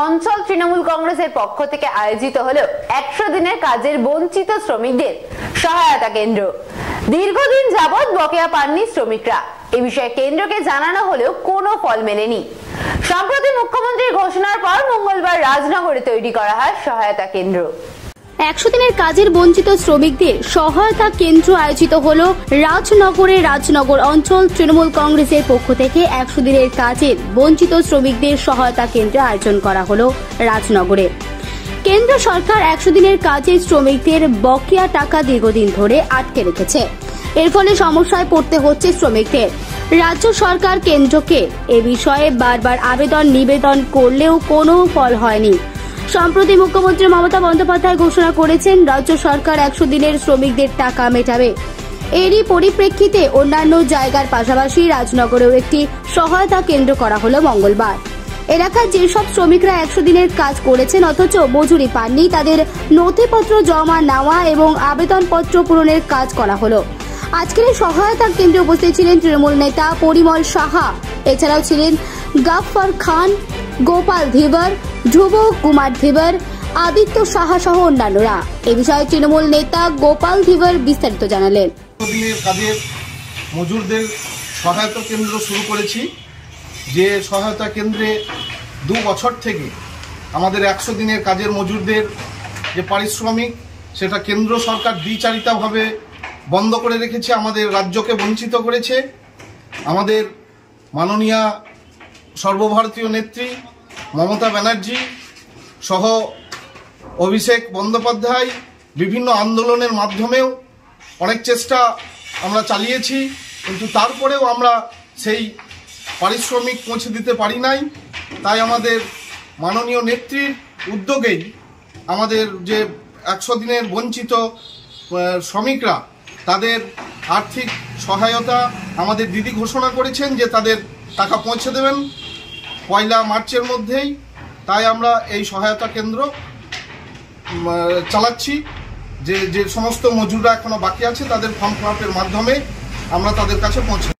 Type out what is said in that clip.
অঞ্চল তৃণমূল কংগ্রেসের পক্ষ থেকে আয়োজিত হলো 100 দিনের কাজের বঞ্চিত শ্রমিকদের সহায়তা কেন্দ্র। দীর্ঘদিন যাবৎ বকেয়া পাননি শ্রমিকরা। এ বিষয়ে কেন্দ্রকে জানানো হলেও কোনো ফল মেলেনি। সম্প্রতি মুখ্যমন্ত্রীর ঘোষণার পর মঙ্গলবার রাজনগরে তৈরি করা হয় সহায়তা কেন্দ্র। 100 দিনের কাজের বঞ্চিত শ্রমিকদের সহায়তা কেন্দ্র আয়োজিত হলো রাজনগরে। রাজনগর অঞ্চল তৃণমূল কংগ্রেসের পক্ষ থেকে 100 দিনের কাজের বঞ্চিত শ্রমিকদের সহায়তা কেন্দ্র আয়োজন করা হলো রাজনগরে। কেন্দ্র সরকার 100 দিনের কাজের শ্রমিকদের বকেয়া টাকা দীর্ঘদিন ধরে আটকে রেখেছে। এর ফলে সমস্যায় পড়তে হচ্ছে শ্রমিকদের। রাজ্য সরকার কেন্দ্রকে এ বিষয়ে বারবার নিবেদন করলেও কোনো ফল হয়নি। সম্প্রতি মুখ্যমন্ত্রী মমতা বন্দ্যোপাধ্যায় ঘোষণা করেছেন রাজ্য সরকার 100 দিনের শ্রমিকদের টাকা মেটাবে। এরই পরিপ্রেক্ষিতে অন্যান্য জায়গার পাশাপাশি রাজনগরেও একটি সহায়তা কেন্দ্র করা হলো মঙ্গলবার। এলাকার যেসব শ্রমিকরা 100 দিনের কাজ করেছেন অথচ মজুরি পাননি, তাদের নথিপত্র জমা নেওয়া এবং আবেদনপত্র পূরণের কাজ করা হলো। আজকের এই সহায়তা কেন্দ্রে উপস্থিত ছিলেন তৃণমূল নেতা পরিমল সাহা, এছাড়াও ছিলেন গাফফার খান, গোপাল ধীবর, ধ্রুব কুমার ধীবর, আদিত্য সাহা সহ অন্যান্যরা। এ বিষয়ে তৃণমূল নেতা গোপাল ধীবর বিস্তারিত জানালেন। কাজের মজুরদের সহায়তা কেন্দ্র শুরু করেছি, যে সহায়তা কেন্দ্রে 2 বছর থেকে আমাদের 100 দিনের কাজের মজুরদের যে পারিশ্রমিক সেটা কেন্দ্র সরকার দ্বিচারিতাভাবে বন্ধ করে রেখেছে, আমাদের রাজ্যকে বঞ্চিত করেছে। আমাদের মাননীয়া সর্বভারতীয় নেত্রী মমতা ব্যানার্জি সহ অভিষেক বন্দ্যোপাধ্যায় বিভিন্ন আন্দোলনের মাধ্যমেও অনেক চেষ্টা আমরা চালিয়েছি, কিন্তু তারপরেও আমরা সেই পারিশ্রমিক পৌঁছে দিতে পারি নাই। তাই আমাদের মাননীয় নেত্রীর উদ্যোগেই আমাদের যে 100 দিনের বঞ্চিত শ্রমিকরা তাদের আর্থিক সহায়তা আমাদের দিদি ঘোষণা করেছেন যে তাদের টাকা পৌঁছে দেবেন 1 মার্চের মধ্যেই। তাই আমরা এই সহায়তা কেন্দ্র চালাচ্ছি। যে সমস্ত মজুররা এখনো বাকি আছে তাদের ফর্ম ফিল আপের মাধ্যমে আমরা তাদের কাছে পৌঁছে